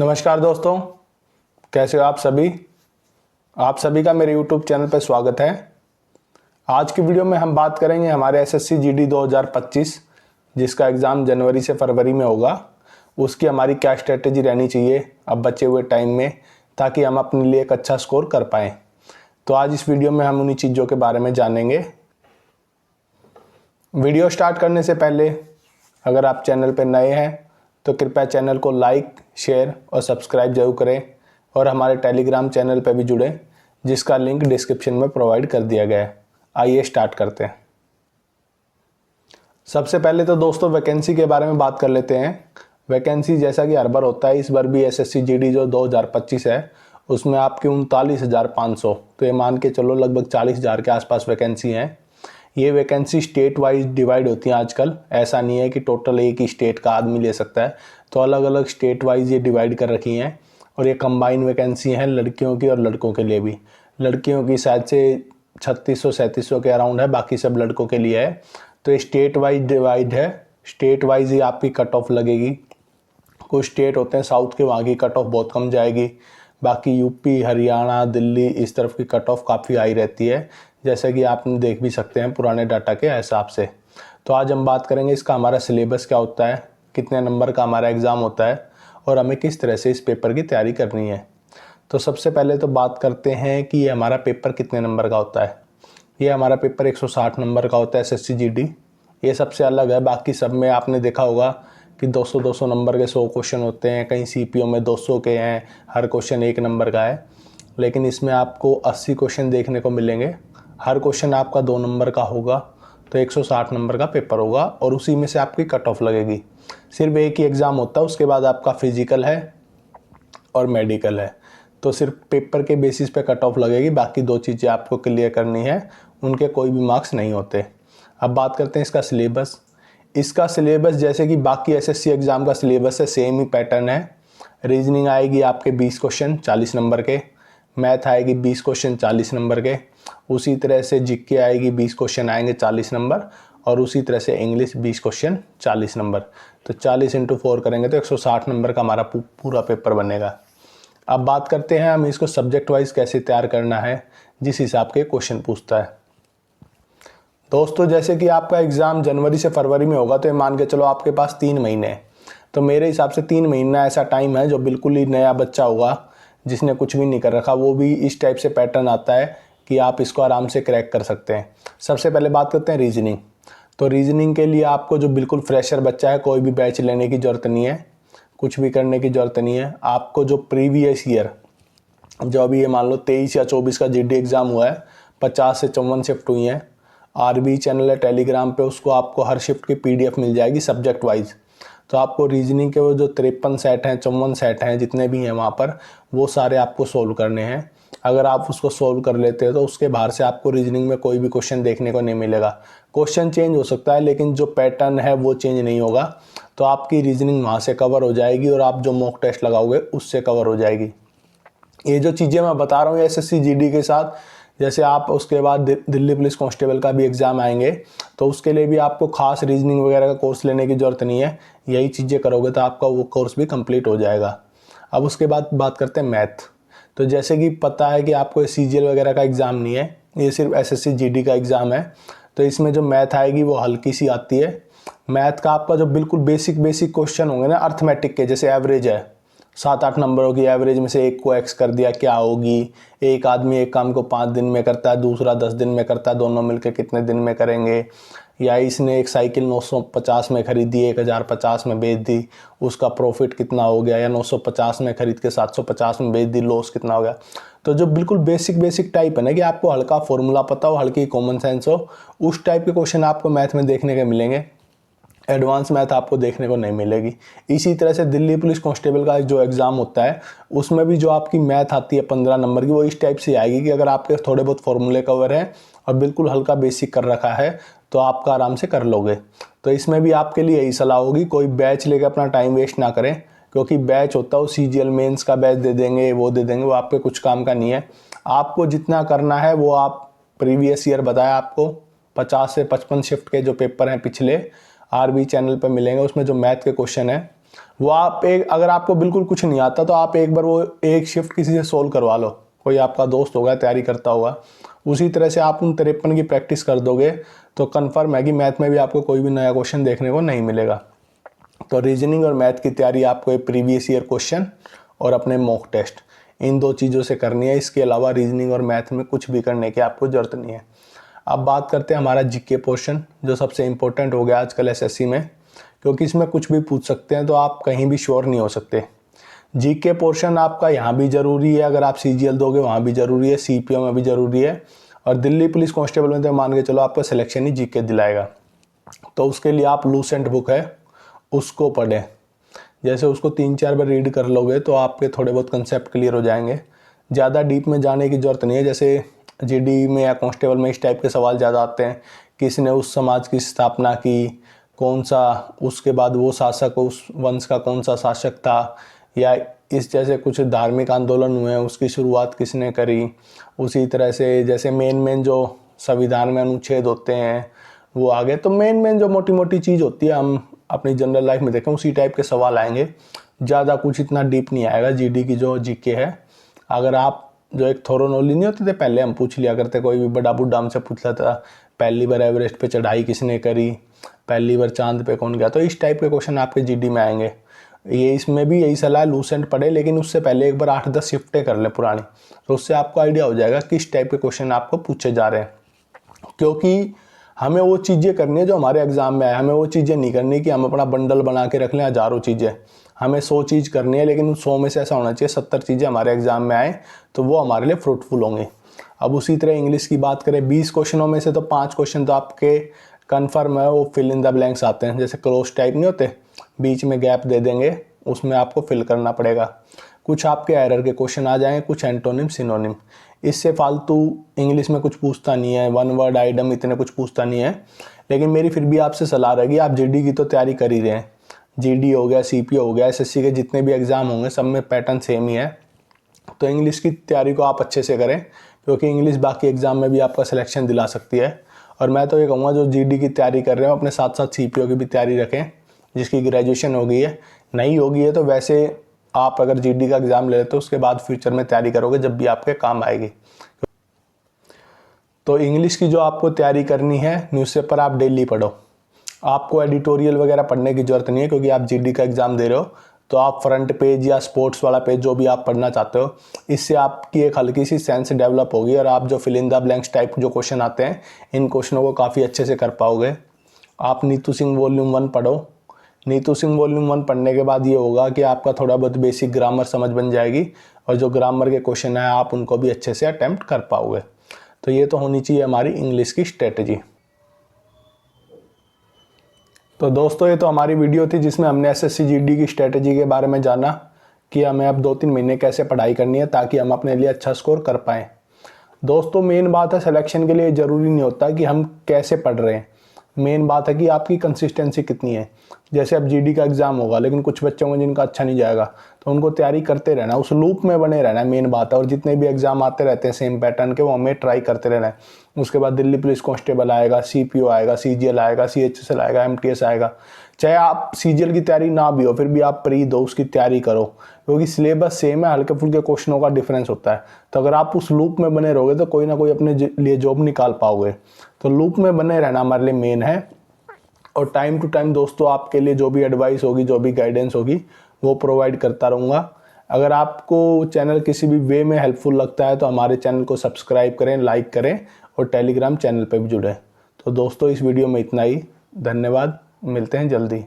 नमस्कार दोस्तों, कैसे हो आप सभी। आप सभी का मेरे YouTube चैनल पर स्वागत है। आज की वीडियो में हम बात करेंगे हमारे SSC GD 2025 जिसका एग्ज़ाम जनवरी से फरवरी में होगा, उसकी हमारी क्या स्ट्रेटेजी रहनी चाहिए अब बचे हुए टाइम में, ताकि हम अपने लिए एक अच्छा स्कोर कर पाएँ। तो आज इस वीडियो में हम उन्हीं चीज़ों के बारे में जानेंगे। वीडियो स्टार्ट करने से पहले अगर आप चैनल पर नए हैं तो कृपया चैनल को लाइक, शेयर और सब्सक्राइब जरूर करें और हमारे टेलीग्राम चैनल पर भी जुड़ें, जिसका लिंक डिस्क्रिप्शन में प्रोवाइड कर दिया गया है। आइए स्टार्ट करते हैं। सबसे पहले तो दोस्तों वैकेंसी के बारे में बात कर लेते हैं। वैकेंसी जैसा कि हर बार होता है, इस बार भी SSC GD जो 2025 है उसमें आपकी 39,500, तो ये मान के चलो लगभग 40,000 के आसपास वैकेंसी हैं। ये वैकेंसी स्टेट वाइज डिवाइड होती हैं आजकल, ऐसा नहीं है कि टोटल एक ही स्टेट का आदमी ले सकता है, तो अलग अलग स्टेट वाइज ये डिवाइड कर रखी हैं। और ये कंबाइन वैकेंसी हैं लड़कियों की और लड़कों के लिए भी। लड़कियों की शायद से 3600-3700 के अराउंड है, बाकी सब लड़कों के लिए है। तो ये स्टेट वाइज डिवाइड है, स्टेट वाइज ही आपकी कट ऑफ लगेगी। कुछ स्टेट होते हैं साउथ के, वहाँ की कट ऑफ बहुत कम जाएगी, बाकी यूपी, हरियाणा, दिल्ली इस तरफ की कट ऑफ काफ़ी हाई रहती है, जैसे कि आप देख भी सकते हैं पुराने डाटा के हिसाब से। तो आज हम बात करेंगे इसका हमारा सिलेबस क्या होता है, कितने नंबर का हमारा एग्ज़ाम होता है और हमें किस तरह से इस पेपर की तैयारी करनी है। तो सबसे पहले तो बात करते हैं कि ये हमारा पेपर कितने नंबर का होता है। ये हमारा पेपर 160 नंबर का होता है SSC GD। ये सबसे अलग है, बाकी सब में आपने देखा होगा कि 200-200 नंबर के 100 क्वेश्चन होते हैं, कहीं CPO में 200 के हैं, हर क्वेश्चन 1 नंबर का है। लेकिन इसमें आपको 80 क्वेश्चन देखने को मिलेंगे, हर क्वेश्चन आपका 2 नंबर का होगा, तो 160 नंबर का पेपर होगा और उसी में से आपकी कट ऑफ लगेगी। सिर्फ एक ही एग्ज़ाम होता है, उसके बाद आपका फिजिकल है और मेडिकल है, तो सिर्फ पेपर के बेसिस पे कट ऑफ लगेगी, बाकी 2 चीज़ें आपको क्लियर करनी है, उनके कोई भी मार्क्स नहीं होते। अब बात करते हैं इसका सिलेबस। इसका सिलेबस जैसे कि बाकी SSC एग्ज़ाम का सिलेबस है, सेम ही पैटर्न है। रीजनिंग आएगी आपके 20 क्वेश्चन 40 नंबर के, मैथ आएगी 20 क्वेश्चन 40 नंबर के, उसी तरह से GK आएगी 20 क्वेश्चन आएंगे 40 नंबर, और उसी तरह से इंग्लिश 20 क्वेश्चन 40 नंबर। तो 40 × 4 करेंगे तो 160 नंबर का हमारा पूरा पेपर बनेगा। अब बात करते हैं हम इसको सब्जेक्ट वाइज कैसे तैयार करना है, जिस हिसाब के क्वेश्चन पूछता है। दोस्तों जैसे कि आपका एग्ज़ाम जनवरी से फरवरी में होगा, तो ये मान के चलो आपके पास 3 महीने हैं। तो मेरे हिसाब से 3 महीना ऐसा टाइम है जो बिल्कुल ही नया बच्चा होगा, जिसने कुछ भी नहीं कर रखा, वो भी इस टाइप से पैटर्न आता है कि आप इसको आराम से क्रैक कर सकते हैं। सबसे पहले बात करते हैं रीजनिंग। तो रीजनिंग के लिए आपको जो बिल्कुल फ्रेशर बच्चा है, कोई भी बैच लेने की ज़रूरत नहीं है, कुछ भी करने की ज़रूरत नहीं है। आपको जो प्रीवियस ईयर, जो अभी ये मान लो 23 या 24 का GD एग्ज़ाम हुआ है, 50 से 54 शिफ्ट हुई हैं। RB चैनल है टेलीग्राम पे, उसको आपको हर शिफ्ट की PDF मिल जाएगी सब्जेक्ट वाइज। तो आपको रीजनिंग के वो जो 53 सेट हैं, 54 सेट हैं, जितने भी हैं वहाँ पर, वो सारे आपको सोल्व करने हैं। अगर आप उसको सोल्व कर लेते हो तो उसके बाहर से आपको रीजनिंग में कोई भी क्वेश्चन देखने को नहीं मिलेगा। क्वेश्चन चेंज हो सकता है, लेकिन जो पैटर्न है वो चेंज नहीं होगा। तो आपकी रीजनिंग वहाँ से कवर हो जाएगी और आप जो मॉक टेस्ट लगाओगे उससे कवर हो जाएगी। ये जो चीज़ें मैं बता रहा हूँ SSC GD के साथ, जैसे आप उसके बाद दिल्ली पुलिस कांस्टेबल का भी एग्ज़ाम आएंगे, तो उसके लिए भी आपको खास रीजनिंग वगैरह का कोर्स लेने की ज़रूरत नहीं है। यही चीज़ें करोगे तो आपका वो कोर्स भी कंप्लीट हो जाएगा। अब उसके बाद बात करते हैं मैथ। तो जैसे कि पता है कि आपको CGL वगैरह का एग्ज़ाम नहीं है, ये सिर्फ SSC GD का एग्ज़ाम है। तो इसमें जो मैथ आएगी वो हल्की सी आती है। मैथ का आपका जो बिल्कुल बेसिक क्वेश्चन होंगे ना, अर्थमेटिक के, जैसे एवरेज है 7-8 नंबरों की, एवरेज में से एक को एक्स कर दिया क्या होगी, एक आदमी एक काम को 5 दिन में करता है, दूसरा 10 दिन में करता है, दोनों मिलकर कितने दिन में करेंगे, या इसने एक साइकिल 950 में खरीदी 1050 में बेच दी, उसका प्रॉफिट कितना हो गया, या 950 में खरीद के 750 में बेच दी, लॉस कितना हो गया। तो जो बिल्कुल बेसिक टाइप है ना, कि आपको हल्का फॉर्मूला पता हो, हल्की कॉमन सेंस हो, उस टाइप के क्वेश्चन आपको मैथ में देखने के मिलेंगे। एडवांस मैथ आपको देखने को नहीं मिलेगी। इसी तरह से दिल्ली पुलिस कांस्टेबल का जो एग्ज़ाम होता है, उसमें भी जो आपकी मैथ आती है 15 नंबर की, वो इस टाइप से आएगी कि अगर आपके थोड़े बहुत फॉर्मूले कवर हैं और बिल्कुल हल्का बेसिक कर रखा है तो आपका आराम से कर लोगे। तो इसमें भी आपके लिए यही सलाह होगी, कोई बैच लेकर अपना टाइम वेस्ट ना करें, क्योंकि बैच होता है वो CGL मेंस का बैच दे देंगे, वो दे देंगे, वो आपके कुछ काम का नहीं है। आपको जितना करना है वो आप प्रीवियस ईयर बताया आपको 50 से 55 शिफ्ट के जो पेपर हैं पिछले, RB चैनल पर मिलेंगे, उसमें जो मैथ के क्वेश्चन है वो आप अगर आपको बिल्कुल कुछ नहीं आता तो आप एक बार वो एक शिफ्ट किसी से सोल्व करवा लो, कोई आपका दोस्त होगा तैयारी करता होगा, उसी तरह से आप उन 53 की प्रैक्टिस कर दोगे तो कन्फर्म है कि मैथ में भी आपको कोई भी नया क्वेश्चन देखने को नहीं मिलेगा। तो रीजनिंग और मैथ की तैयारी आपको एक प्रीवियस ईयर क्वेश्चन और अपने मॉक टेस्ट, इन 2 चीज़ों से करनी है। इसके अलावा रीजनिंग और मैथ में कुछ भी करने की आपको ज़रूरत नहीं है। अब बात करते हैं हमारा जीके पोर्शन, जो सबसे इम्पोर्टेंट हो गया आजकल एसएससी में, क्योंकि इसमें कुछ भी पूछ सकते हैं तो आप कहीं भी श्योर नहीं हो सकते। जीके पोर्शन आपका यहाँ भी ज़रूरी है, अगर आप सीजीएल दोगे वहाँ भी ज़रूरी है, सीपीओ में भी ज़रूरी है, और दिल्ली पुलिस कांस्टेबल में तो मान के चलो आपका सिलेक्शन ही जीके दिलाएगा। तो उसके लिए आप लूसेंट बुक है उसको पढ़ें, जैसे उसको 3-4 बार रीड कर लोगे तो आपके थोड़े बहुत कंसेप्ट क्लियर हो जाएंगे। ज़्यादा डीप में जाने की ज़रूरत नहीं है। जैसे जीडी में या कांस्टेबल में इस टाइप के सवाल ज़्यादा आते हैं, किसने उस समाज की स्थापना की, कौन सा उसके बाद वो शासक, उस वंश का कौन सा शासक था, या इस जैसे कुछ धार्मिक आंदोलन हुए हैं उसकी शुरुआत किसने करी। उसी तरह से जैसे मेन जो संविधान में अनुच्छेद होते हैं वो आगे, तो मेन जो मोटी मोटी चीज़ होती है हम अपनी जनरल लाइफ में देखें उसी टाइप के सवाल आएंगे। ज़्यादा कुछ इतना डीप नहीं आएगा जीडी की जो जीके है। अगर आप जो एक थोरो नॉलेज नहीं होती थे पहले हम पूछ लिया करते, कोई भी बड़ा बुढ़ा हमसे पूछ लेता था पहली बार एवरेस्ट पे चढ़ाई किसने करी, पहली बार चांद पे कौन गया, तो इस टाइप के क्वेश्चन आपके जीडी में आएंगे। ये इसमें भी यही सलाह, लूसेंट पढ़े लेकिन उससे पहले एक बार 8-10 शिफ्टें कर लें पुरानी, तो उससे आपको आइडिया हो जाएगा किस टाइप के क्वेश्चन आपको पूछे जा रहे हैं। क्योंकि हमें वो चीज़ें करनी है जो हमारे एग्जाम में आए, हमें वो चीज़ें नहीं करनी कि हम अपना बंडल बना के रख लें हज़ारों चीज़ें। हमें 100 चीज़ करनी है, लेकिन उन 100 में से ऐसा होना चाहिए 70 चीज़ें हमारे एग्जाम में आए तो वो हमारे लिए फ्रूटफुल होंगी। अब उसी तरह इंग्लिश की बात करें, 20 क्वेश्चनों में से तो 5 क्वेश्चन तो आपके कन्फर्म है वो फिल इन द ब्लैंक्स आते हैं, जैसे क्लोज टाइप नहीं होते, बीच में गैप दे देंगे, उसमें आपको फिल करना पड़ेगा। कुछ आपके एरर के क्वेश्चन आ जाएंगे, कुछ एंटोनिम सिनोनिम। इससे फालतू इंग्लिश में कुछ पूछता नहीं है, वन वर्ड आइटम इतने कुछ पूछता नहीं है। लेकिन मेरी फिर भी आपसे सलाह रहेगी, आप जीडी की तो तैयारी कर ही रहे हैं, जीडी हो गया, सीपीओ हो गया, एसएससी के जितने भी एग्जाम होंगे सब में पैटर्न सेम ही है। तो इंग्लिश की तैयारी को आप अच्छे से करें, क्योंकि इंग्लिश बाकी एग्जाम में भी आपका सिलेक्शन दिला सकती है। और मैं तो ये कहूँगा जो जीडी की तैयारी कर रहे हो अपने साथ साथ सीपीओ की भी तैयारी रखें, जिसकी ग्रेजुएशन हो गई है, नहीं होगी है तो वैसे आप अगर जीडी का एग्ज़ाम ले लेते हो उसके बाद फ्यूचर में तैयारी करोगे जब भी आपके काम आएगी। तो इंग्लिश की जो आपको तैयारी करनी है, न्यूज़पेपर आप डेली पढ़ो, आपको एडिटोरियल वगैरह पढ़ने की ज़रूरत नहीं है, क्योंकि आप जीडी का एग्ज़ाम दे रहे हो। तो आप फ्रंट पेज या स्पोर्ट्स वाला पेज जो भी आप पढ़ना चाहते हो, इससे आपकी एक हल्की सी सेंस डेवलप होगी और आप जो fill in the blanks type जो क्वेश्चन आते हैं इन क्वेश्चनों को काफ़ी अच्छे से कर पाओगे। आप नीतू सिंह वॉल्यूम 1 पढ़ो। नीतू सिंह वॉल्यूम 1 पढ़ने के बाद ये होगा कि आपका थोड़ा बहुत बेसिक ग्रामर समझ बन जाएगी, और जो ग्रामर के क्वेश्चन है आप उनको भी अच्छे से अटेम्प्ट कर पाओगे। तो ये तो होनी चाहिए हमारी इंग्लिश की स्ट्रेटजी। तो दोस्तों ये तो हमारी वीडियो थी जिसमें हमने एसएससी जीडी की स्ट्रेटजी के बारे में जाना कि हमें अब 2-3 महीने कैसे पढ़ाई करनी है ताकि हम अपने लिए अच्छा स्कोर कर पाएँ। दोस्तों मेन बात है, सिलेक्शन के लिए ज़रूरी नहीं होता कि हम कैसे पढ़ रहे हैं, मेन बात है कि आपकी कंसिस्टेंसी कितनी है। जैसे अब जीडी का एग्ज़ाम होगा लेकिन कुछ बच्चों में जिनका अच्छा नहीं जाएगा तो उनको तैयारी करते रहना, उस लूप में बने रहना, मेन बात है। और जितने भी एग्ज़ाम आते रहते हैं सेम पैटर्न के, वो हमें ट्राई करते रहना है। उसके बाद दिल्ली पुलिस कांस्टेबल आएगा, सीपीओ आएगा, सीजीएल आएगा, सीएचएसएल आएगा, एमटीएस आएगा। चाहे आप सीजीएल की तैयारी ना भी हो फिर भी आप प्री दो, उसकी तैयारी करो, क्योंकि सिलेबस सेम है, हल्के फुल्के क्वेश्चनों का डिफरेंस होता है। तो अगर आप उस लूप में बने रहोगे तो कोई ना कोई अपने लिए जॉब निकाल पाओगे। तो लूप में बने रहना हमारे लिए मेन है। और टाइम टू टाइम दोस्तों आपके लिए जो भी एडवाइस होगी, जो भी गाइडेंस होगी, वो प्रोवाइड करता रहूँगा। अगर आपको चैनल किसी भी वे में हेल्पफुल लगता है तो हमारे चैनल को सब्सक्राइब करें, लाइक करें और टेलीग्राम चैनल पर भी जुड़ें। तो दोस्तों इस वीडियो में इतना ही, धन्यवाद, मिलते हैं जल्दी।